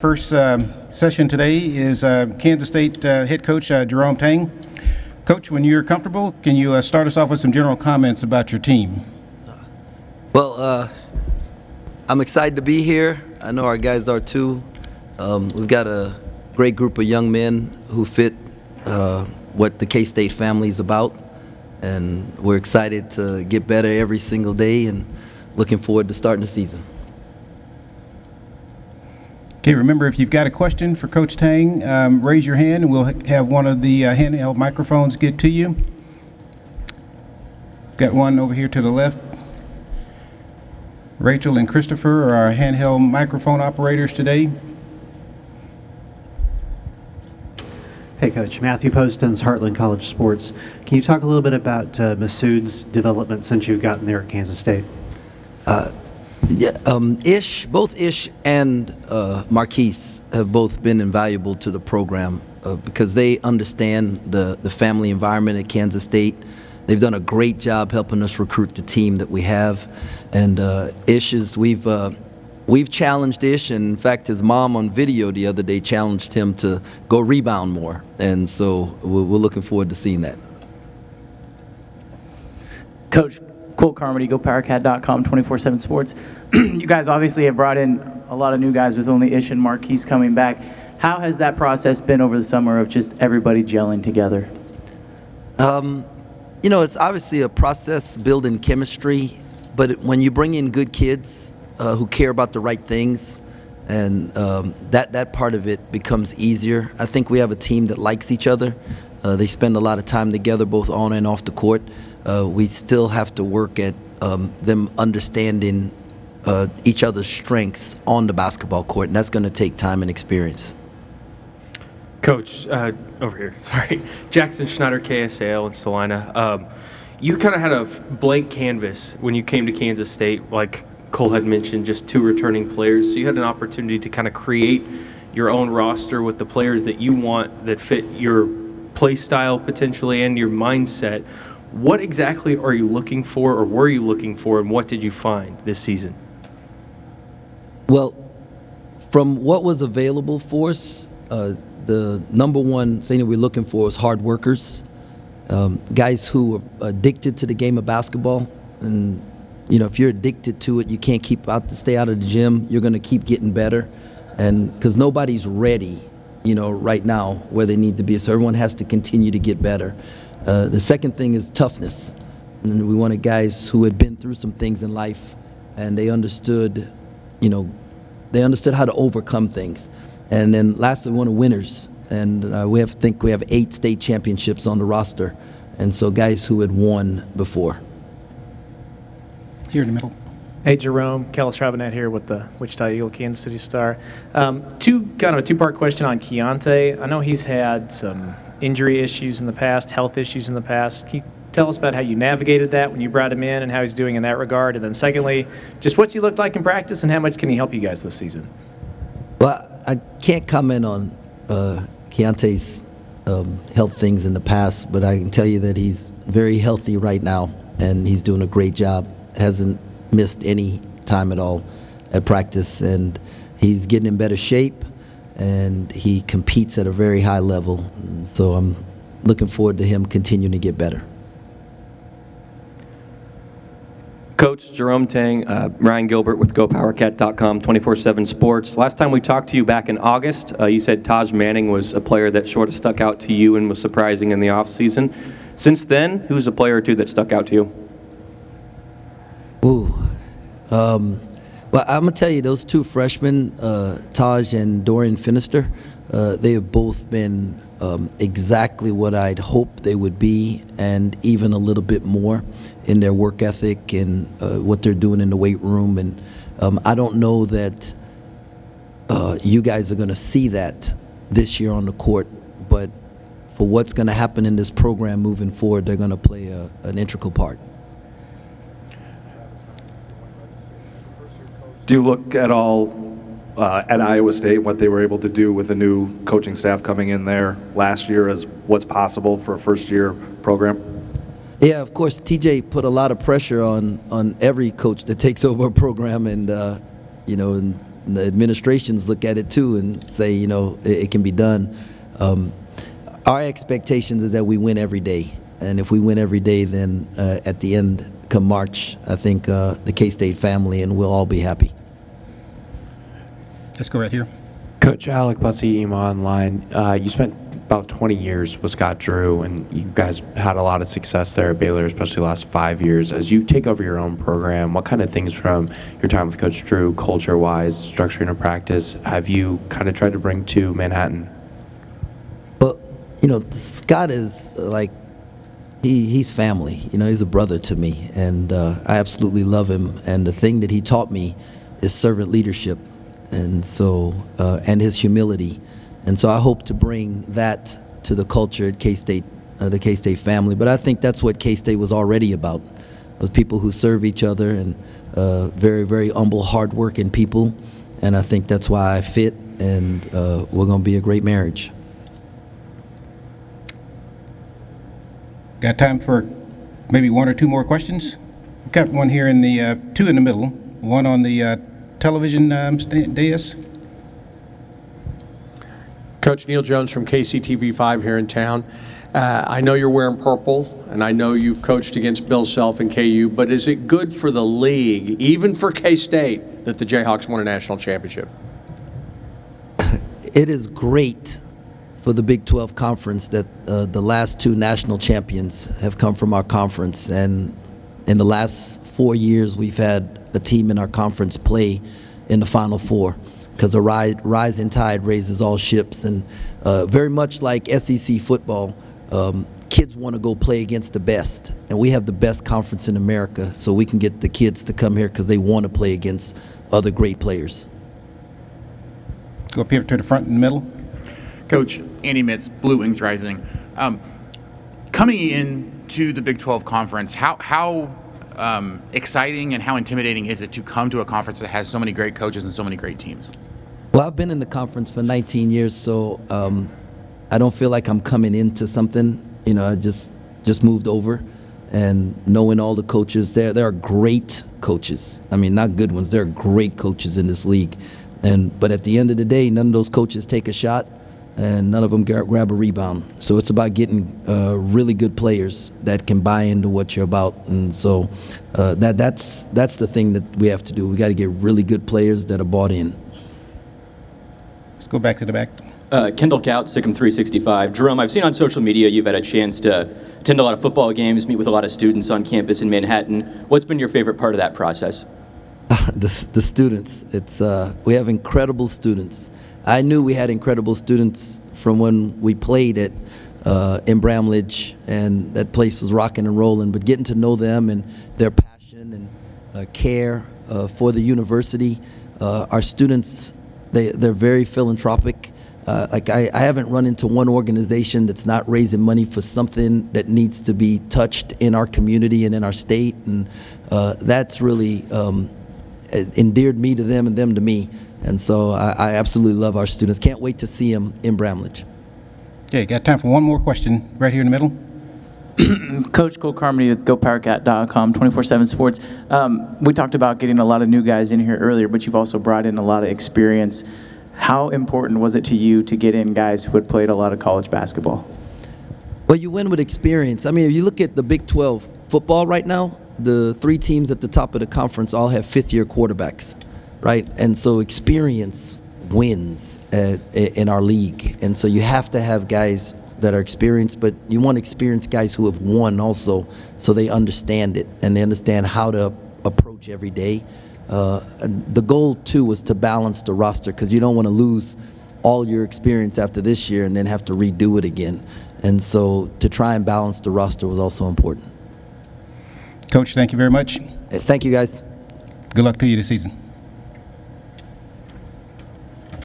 First session today is Kansas State head coach Jerome Tang. Coach, when you're comfortable, can you start us off with some general comments about your team? Well, I'm excited to be here. I know our guys are too. We've got a great group of young men who fit what the K-State family is about, and we're excited to get better every single day and looking forward to starting the season. Okay, remember, if you've got a question for Coach Tang, raise your hand and we'll have one of the handheld microphones get to you. Got one over here to the left. Rachel and Christopher are our handheld microphone operators today. Hey, Coach. Matthew Poston's Heartland College Sports. Can you talk a little bit about Masood's development since you've gotten there at Kansas State? Both Ish and Marquise have both been invaluable to the program because they understand the family environment at Kansas State. They've done a great job helping us recruit the team that we have. And Ish we've challenged Ish, and in fact, his mom on video the other day challenged him to go rebound more. And so we're looking forward to seeing that. Coach, Colt Carmody, GoPowerCat.com, 24/7 Sports. You guys obviously have brought in a lot of new guys with only Ish and Marquise coming back. How has that process been over the summer of just everybody gelling together? It's obviously a process building chemistry, but when you bring in good kids who care about the right things, and that part of it becomes easier. I think we have a team that likes each other. They spend a lot of time together, both on and off the court. We still have to work at them understanding each other's strengths on the basketball court, and that's going to take time and experience. Coach, over here, sorry. Jackson Schneider, KSAL in Salina. You kind of had a blank canvas when you came to Kansas State, like Cole had mentioned, just 2 returning players. So you had an opportunity to kind of create your own roster with the players that you want that fit your play style potentially and your mindset. What exactly are you looking for, or were you looking for, and what did you find this season? Well, from what was available for us, the number one thing that we're looking for is hard workers, guys who are addicted to the game of basketball. And if you're addicted to it, you can't stay out of the gym. You're going to keep getting better, and because nobody's ready, right now where they need to be. So everyone has to continue to get better. The second thing is toughness. And we wanted guys who had been through some things in life, and they understood how to overcome things. And then lastly, we wanted winners. And we have 8 state championships on the roster. And so guys who had won before. Here in the middle. Hey, Jerome, Kellis Robinette here with the Wichita Eagle Kansas City Star. Kind of a two-part question on Keontae. I know he's had some injury issues in the past, health issues in the past. Can you tell us about how you navigated that when you brought him in and how he's doing in that regard? And then secondly, just what's he looked like in practice and how much can he help you guys this season? Well, I can't comment on Keontae's health things in the past, but I can tell you that he's very healthy right now, and he's doing a great job. Hasn't missed any time at all at practice, and he's getting in better shape, and he competes at a very high level. So I'm looking forward to him continuing to get better. Coach Jerome Tang, Ryan Gilbert with GoPowerCat.com, 24/7 Sports. Last time we talked to you back in August, you said Taj Manning was a player that sort of stuck out to you and was surprising in the offseason. Since then, who's a player or two that stuck out to you? Well, I'm going to tell you, those 2 freshmen, Taj and Dorian Finister, they have both been exactly what I'd hoped they would be, and even a little bit more in their work ethic and what they're doing in the weight room. And I don't know that you guys are going to see that this year on the court, but for what's going to happen in this program moving forward, they're going to play an integral part. Do you look at all at Iowa State, what they were able to do with the new coaching staff coming in there last year as what's possible for a first-year program? Yeah, of course, TJ put a lot of pressure on every coach that takes over a program, and the administrations look at it too and say, it can be done. Our expectations is that we win every day. And if we win every day, then at the end, come March, I think the K-State family and we'll all be happy. Let's go right here. Coach Alec Bussey, EMA Online. You spent about 20 years with Scott Drew, and you guys had a lot of success there at Baylor, especially the last 5 years. As you take over your own program, what kind of things from your time with Coach Drew, culture-wise, structuring of practice, have you kind of tried to bring to Manhattan? Well, Scott is like, he's family. He's a brother to me, and I absolutely love him. And the thing that he taught me is servant leadership, and so and his humility. And so I hope to bring that to the culture at K-State, the K-State family. But I think that's what K-State was already about, was people who serve each other and very, very humble, hardworking people. And I think that's why I fit, and we're going to be a great marriage. Got time for maybe one or two more questions? We've got one here in the, two in the middle, one on the television dais. Coach Neil Jones from KCTV5 here in town. I know you're wearing purple, and I know you've coached against Bill Self and KU, but is it good for the league, even for K-State, that the Jayhawks won a national championship? It is great for the Big 12 Conference that the last two national champions have come from our conference. And in the last 4 years, we've had a team in our conference play in the Final Four, because a rising tide raises all ships. And very much like SEC football, kids want to go play against the best. And we have the best conference in America, so we can get the kids to come here because they want to play against other great players. Go up here to the front in the middle. Coach, Andy Mitz, Blue Wings Rising. Coming into the Big 12 Conference, how exciting and how intimidating is it to come to a conference that has so many great coaches and so many great teams? Well, I've been in the conference for 19 years, so I don't feel like I'm coming into something. I just moved over, and knowing all the coaches there are great coaches. I mean, not good ones. There are great coaches in this league. But at the end of the day, none of those coaches take a shot, and none of them grab a rebound. So it's about getting really good players that can buy into what you're about. And so that's the thing that we have to do. We got to get really good players that are bought in. Let's go back to the back. Kendall Gout, Sikkim 365. Jerome, I've seen on social media you've had a chance to attend a lot of football games, meet with a lot of students on campus in Manhattan. What's been your favorite part of that process? The students. We have incredible students. I knew we had incredible students from when we played in Bramlage, and that place was rocking and rolling. But getting to know them and their passion and care for the university, our students, they're very philanthropic. I haven't run into one organization that's not raising money for something that needs to be touched in our community and in our state, and that's really endeared me to them and them to me. And so I absolutely love our students. Can't wait to see them in Bramlage. Okay, got time for one more question right here in the middle. Coach Cole Carmody with GoPowerCat.com, 24/7 Sports. We talked about getting a lot of new guys in here earlier, but you've also brought in a lot of experience. How important was it to you to get in guys who had played a lot of college basketball? Well, you win with experience. I mean, if you look at the Big 12 football right now, the three teams at the top of the conference all have fifth-year quarterbacks, right? And so experience wins in our league. And so you have to have guys that are experienced, but you want experienced guys who have won also, so they understand it and they understand how to approach every day. The goal, too, was to balance the roster, because you don't want to lose all your experience after this year and then have to redo it again. And so to try and balance the roster was also important. Coach, thank you very much. Thank you, guys. Good luck to you this season.